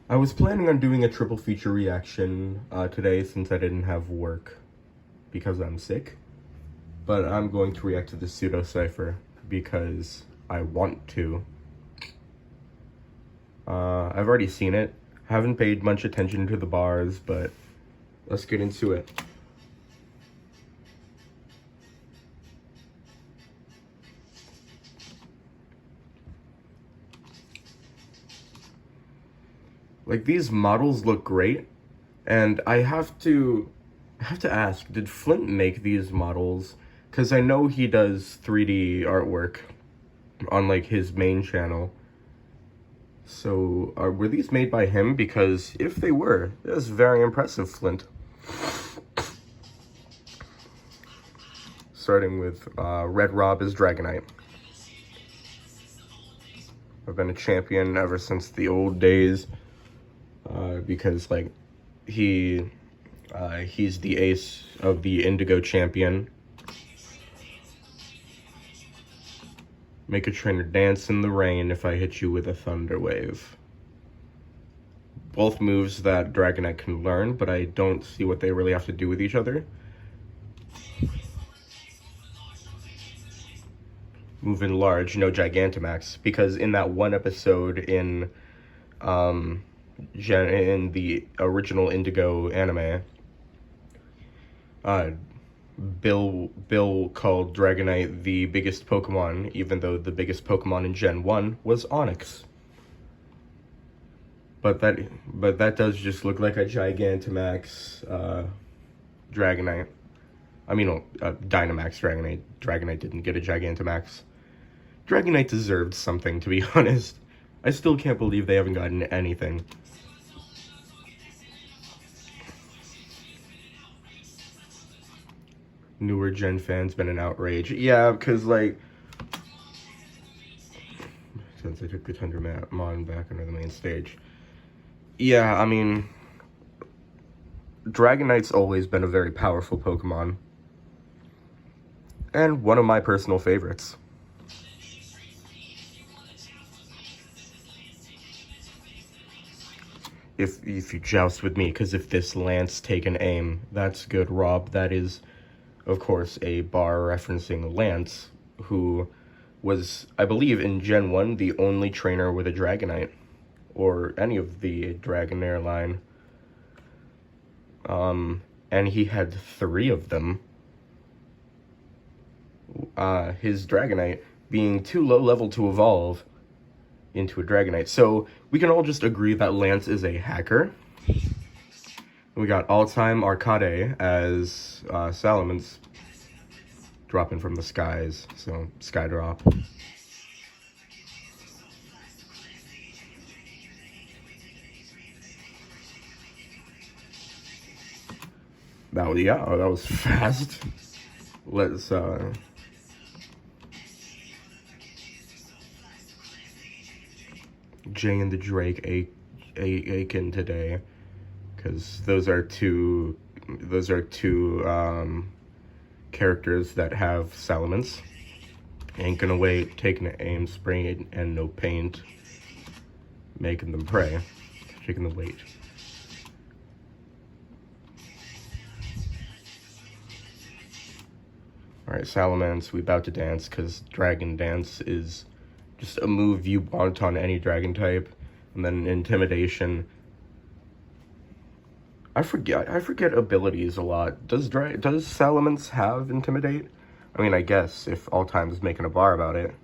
I was planning on doing a triple feature reaction today since I didn't have work because I'm sick. But I'm going to react to the Pseudo cypher because I want to. I've already seen it. Haven't paid much attention to the bars, but let's get into it. Like, these models look great, and I have to ask, did Flint make these models? Because I know he does 3D artwork on, like, his main channel. So, were these made by him? Because if they were, that's very impressive, Flint. Starting with Red Rob as Dragonite. I've been a champion ever since the old days. Because, like, he's the ace of the Indigo champion. Make a trainer dance in the rain if I hit you with a Thunder Wave. Both moves that Dragonite can learn, but I don't see what they really have to do with each other. Move in large, no Gigantamax, because in that one episode in the original Indigo anime, Bill called Dragonite the biggest Pokemon, even though the biggest Pokemon in Gen 1 was Onix. But that does just look like a Gigantamax Dragonite. I mean, Dynamax Dragonite. Dragonite didn't get a Gigantamax. Dragonite deserved something, to be honest. I still can't believe they haven't gotten anything. Newer Gen fans been an outrage. Yeah, because, like, since I took the Thundermon back under the main stage. Yeah, I mean, Dragonite's always been a very powerful Pokemon. And one of my personal favorites. If you joust with me, because if this Lance take an aim, that's good, Rob. That is, of course, a bar referencing Lance, who was, I believe, in Gen 1, the only trainer with a Dragonite, or any of the Dragonair line. And he had 3 of them. His Dragonite being too low level to evolve into a Dragonite. So we can all just agree that Lance is a hacker. We got all-time Arcade as Salamence dropping from the skies, so sky drop. That was fast. Let's Jay and the Drake Aiken today, because those are two characters that have Salamence. Ain't gonna wait, taking an aim, spraying it, and no paint, making them pray, taking the weight. Alright, Salamence, we about to dance, because Dragon Dance is just a move you want on any dragon type. And then Intimidation. I forget abilities a lot. Does Salamence have Intimidate? I mean, I guess, if All Time is making a bar about it.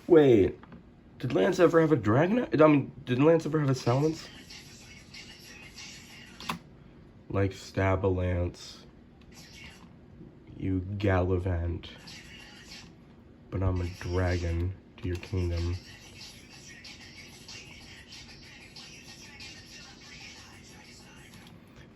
Wait, did Lance ever have a Dragonite? I mean, did Lance ever have a Salamence? Like, stab a Lance. You gallivant. But I'm a dragon to your kingdom.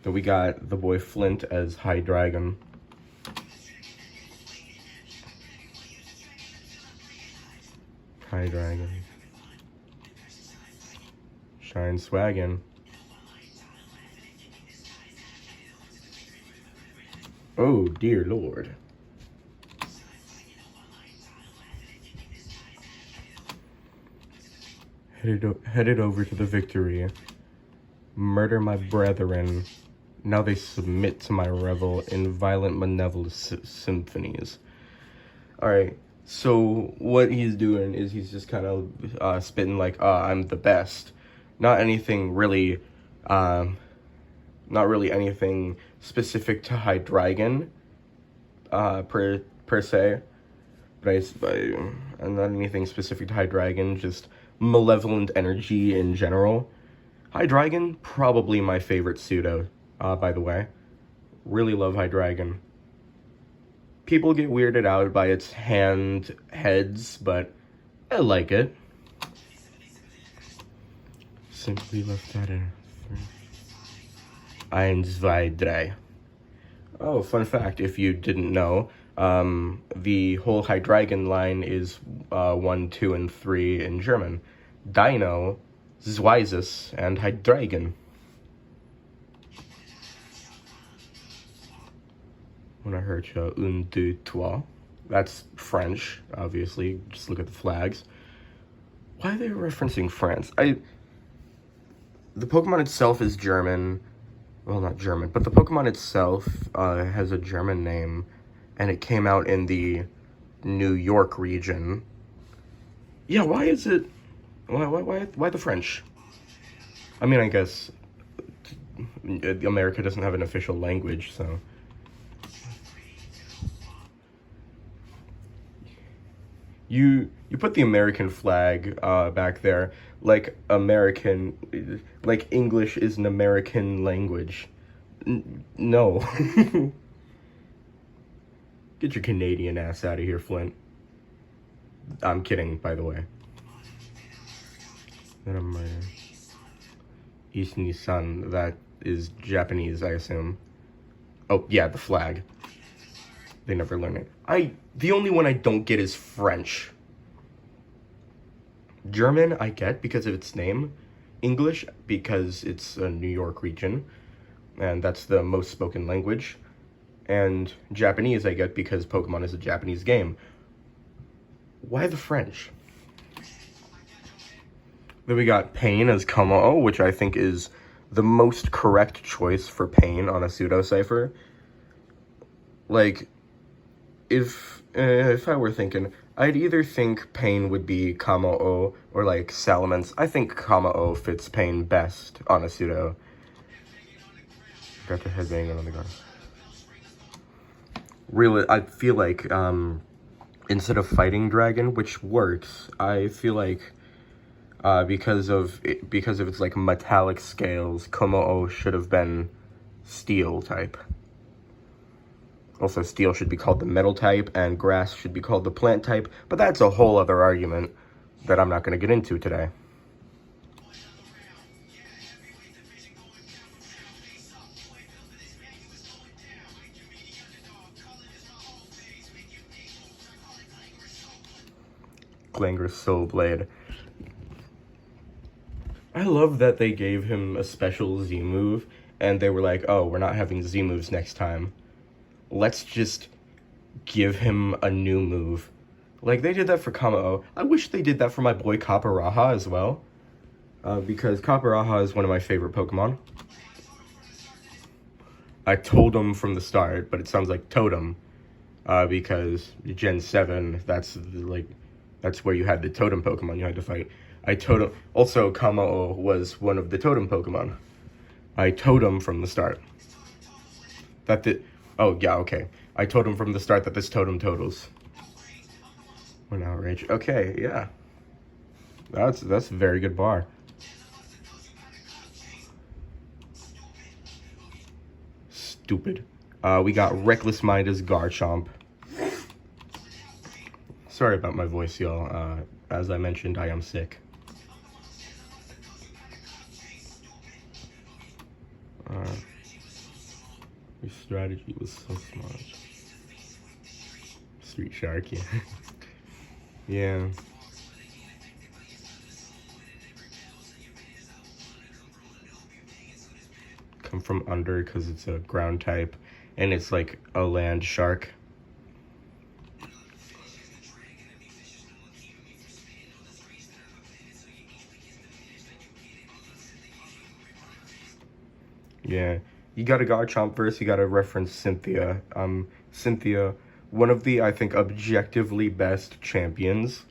Then we got the boy Flint as High Dragon. High Dragon. Shine Swaggin'. Oh, dear Lord. Headed over to the victory. Murder my brethren. Now they submit to my revel in violent malevolent symphonies. Alright, so what he's doing is he's just kind of spitting like, I'm the best. Not anything really, not really anything specific to Hydreigon, per se. But not anything specific to Hydreigon, just malevolent energy in general. Hydreigon, probably my favorite pseudo, by the way. Really love Hydreigon. People get weirded out by its heads, but I like it. Simply left that in. 1, 2, 3. Oh, fun fact, if you didn't know, the whole Hydreigon line is 1, 2, and 3 in German. Dino, Zweises, and Hydreigon. When I heard you, 1, 2, 3. That's French, obviously. Just look at the flags. Why are they referencing France? The Pokemon itself is German. Well, not German, but the Pokemon itself has a German name, and it came out in the New York region. Yeah, why is it... Why the French? I mean, I guess America doesn't have an official language, so... You put the American flag back there, like English is an American language. No. Get your Canadian ass out of here, Flint. I'm kidding, by the way. Isni-san, that is Japanese, I assume. Oh, yeah, the flag. They never learn it. The only one I don't get is French. German, I get because of its name. English, because it's a New York region, and that's the most spoken language. And Japanese, I get because Pokemon is a Japanese game. Why the French? Then we got Pain as Komao, which I think is the most correct choice for Pain on a pseudo cypher. Like, if I were thinking, I'd either think Pain would be Komao or like Salamence. I think Komao fits Pain best on a pseudo. Got the headbanging on the ground. Really, I feel like instead of Fighting Dragon, which works, I feel like because of its like metallic scales, Komao should have been Steel type. Also, Steel should be called the Metal type, and Grass should be called the Plant type, but that's a whole other argument that I'm not going to get into today. Glangor's Soul Blade. I love that they gave him a special Z move, and they were like, oh, we're not having Z moves next time. Let's just give him a new move. Like, they did that for Komao. I wish they did that for my boy Kaparaha as well. Because Kaparaha is one of my favorite Pokemon. I told him from the start, but it sounds like Totem. Because Gen 7, that's where you had the Totem Pokemon you had to fight. Also, Komao was one of the Totem Pokemon. I told him from the start. Oh, yeah, okay. I told him from the start that this totem totals. One outrage. Okay, yeah. That's a very good bar. Stupid. We got Reckless Mind as Garchomp. Sorry about my voice, y'all. As I mentioned, I am sick. Your strategy was so smart. Street Shark, yeah. Yeah. Come from under because it's a ground type, and it's like a land shark. Yeah. You got a Garchomp verse, you gotta reference Cynthia. Cynthia, one of the, I think, objectively best champions.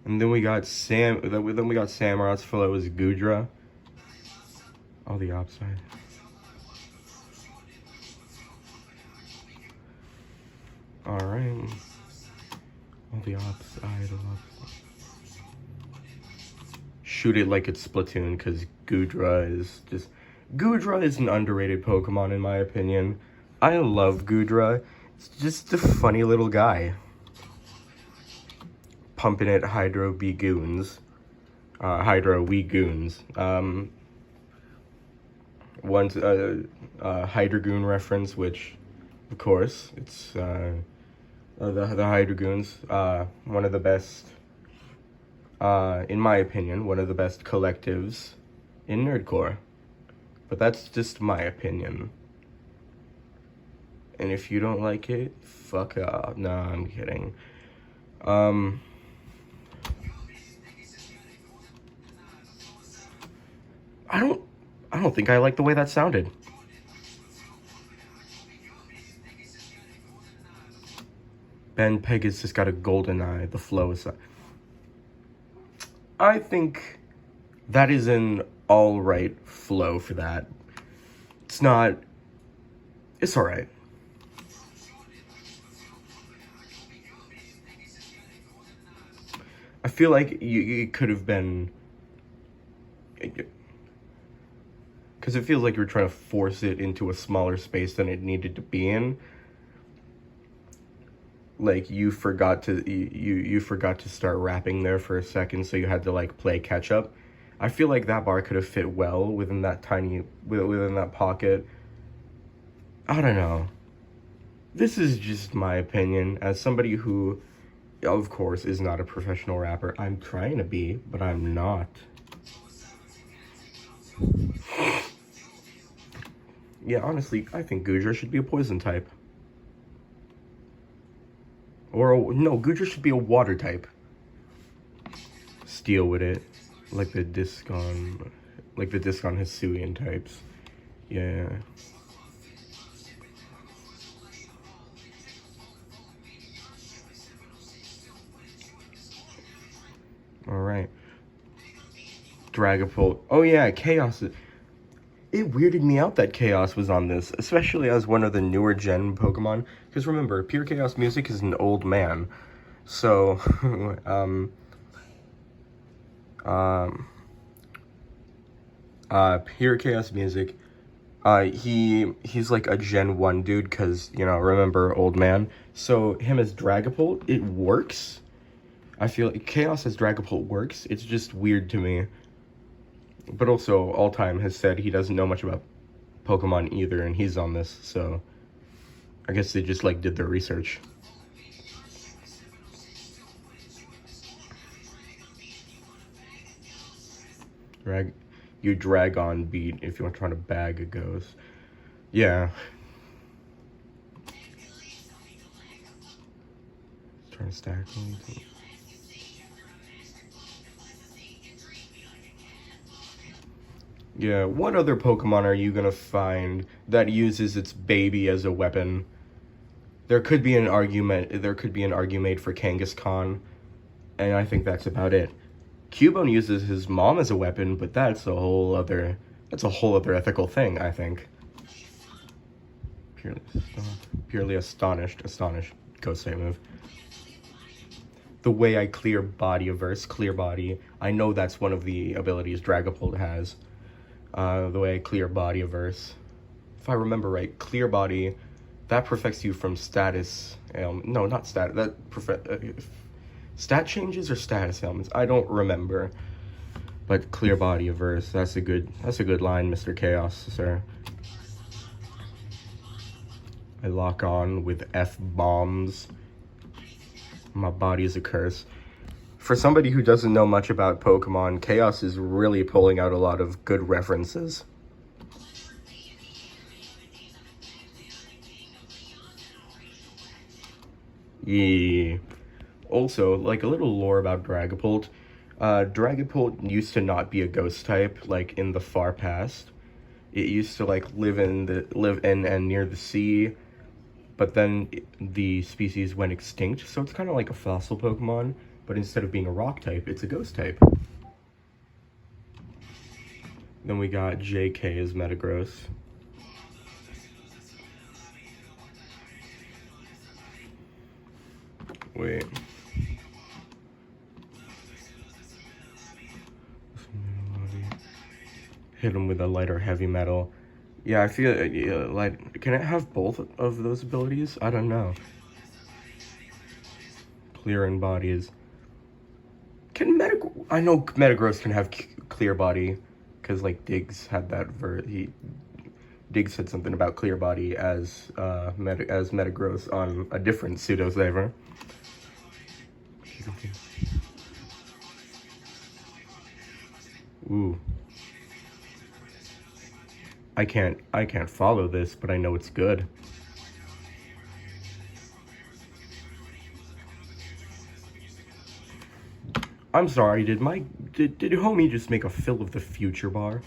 And then we got then we got Samurot's follow is Gudra. Oh, the upside. Alright. Oh, the upside. Shoot it like it's Splatoon, because Gudra is an underrated Pokemon in my opinion. I love Gudra. It's just a funny little guy. Pumping it Hydro B Goons. Hydro Wee Goons. One's Hydrogoon reference, which, of course, it's the Hydrogoons. One of the best, in my opinion, one of the best collectives in Nerdcore. But that's just my opinion. And if you don't like it, fuck off. No, I'm kidding. I don't think I like the way that sounded. Ben Pegasus got a golden eye. The flow is... I think that is an alright flow for that. It's not... It's alright. I feel like it could have been... Because it feels like you're trying to force it into a smaller space than it needed to be in. Like, you forgot to start rapping there for a second, so you had to, like, play catch-up. I feel like that bar could have fit well within that within that pocket. I don't know. This is just my opinion, as somebody who, of course, is not a professional rapper. I'm trying to be, but I'm not. Yeah, honestly, I think Gudra should be a poison type. No, Gudra should be a water type. Steel with it. Like the Discon Hisuian types. Yeah. Alright. Dragapult. Oh yeah, Chaos. It weirded me out that Chaos was on this, especially as one of the newer gen Pokemon. Because remember, Pure Chaos Music is an old man. So, Pure Chaos Music, he's like a Gen 1 dude, because, you know, remember, old man. So, him as Dragapult, it works. I feel like Chaos as Dragapult works. It's just weird to me. But also, All Time has said he doesn't know much about Pokemon either, and he's on this, so I guess they just, like, did their research. You Dragon beat if you want to try to bag a ghost. Yeah. Trying to stack them. Yeah, what other Pokemon are you gonna find that uses its baby as a weapon? There could be an argument made for Kangaskhan, and I think that's about it. Cubone uses his mom as a weapon, but that's a whole other ethical thing, I think. Purely astonished, ghost type move. The way I clear body averse, clear body. I know that's one of the abilities Dragapult has. The way I clear body averse. If I remember right, clear body, that protects you from status. No, not stat. Stat changes or status ailments. I don't remember. But clear body averse. That's a good line, Mr. Chaos, sir. I lock on with F-bombs. My body is a curse. For somebody who doesn't know much about Pokemon, Chaos is really pulling out a lot of good references. Yeah. Also, like, a little lore about Dragapult. Dragapult used to not be a ghost type, like, in the far past. It used to, like, live in and near the sea, but then the species went extinct, so it's kind of like a fossil Pokemon, but instead of being a rock type, it's a ghost type. Then we got JK as Metagross. Wait. Hit him with a lighter heavy metal. Yeah, I feel like, can it have both of those abilities? I don't know. Clearing bodies. I know Metagross can have clear body, because like Diggs had that Diggs said something about clear body as Metagross on a different Pseudo cypher. Ooh. I can't follow this, but I know it's good. I'm sorry, did homie just make a fill of the future bar?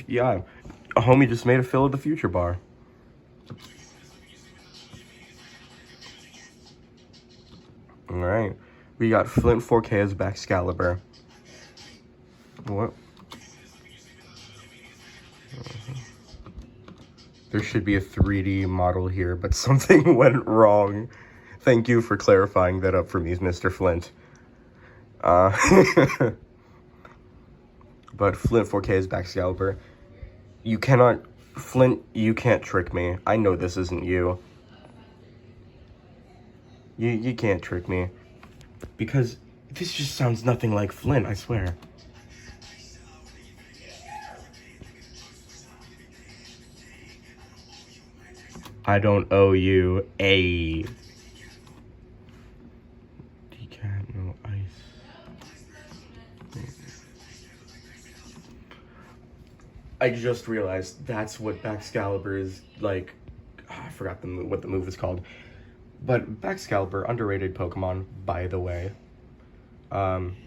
Yeah, a homie just made a fill of the future bar. Alright, we got Flint 4K as Baxcalibur. What? There should be a 3D model here, but something went wrong. Thank you for clarifying that up for me, Mr. Flint. But Flint 4K is Baxcalibur. Flint, you can't trick me. I know this isn't you. You can't trick me. Because this just sounds nothing like Flint, I swear. I don't owe you a... Decat, no ice. I just realized that's what Baxcalibur is like. I forgot what the move is called. But Baxcalibur, underrated Pokemon, by the way.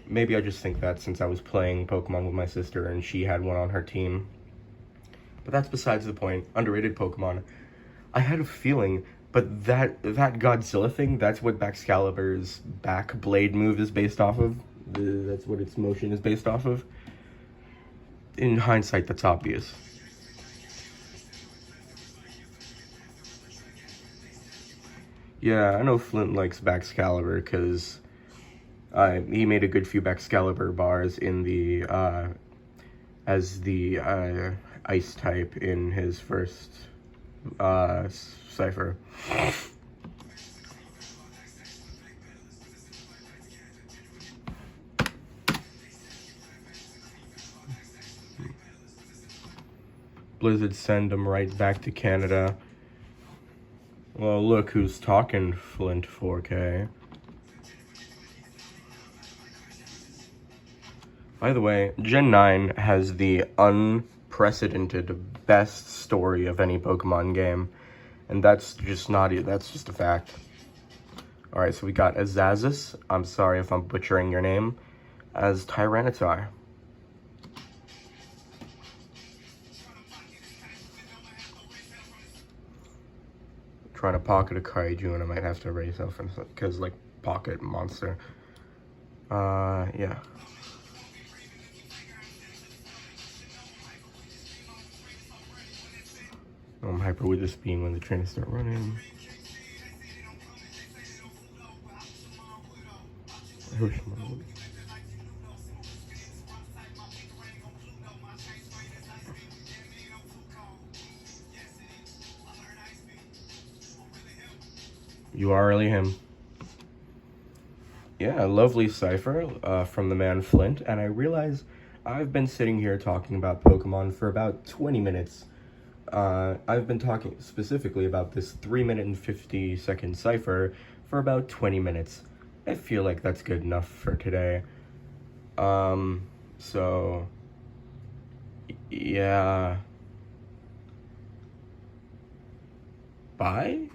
Maybe I just think that since I was playing Pokemon with my sister and she had one on her team. But that's besides the point. Underrated Pokemon. I had a feeling, but that Godzilla thing, that's what Baxcalibur's back blade move is based off of. That's what its motion is based off of. In hindsight, that's obvious. Yeah, I know Flint likes Baxcalibur because he made a good few Baxcalibur bars in the as the ice type in his first cypher. Blizzard send him right back to Canada. Well, look who's talking, Flint 4K. By the way, Gen 9 has the unprecedented best story of any Pokemon game. And that's just a fact. Alright, so we got Azazus, I'm sorry if I'm butchering your name, as Tyranitar. Trying to pocket a Kaiju and I might have to raise up because like pocket monster. Yeah. I'm hyper with this beam when the trainers start running. You are really him. Yeah, a lovely cipher from the man Flint, and I realize I've been sitting here talking about Pokemon for about 20 minutes. I've been talking specifically about this 3-minute and 50-second cipher for about 20 minutes. I feel like that's good enough for today. So, yeah. Bye?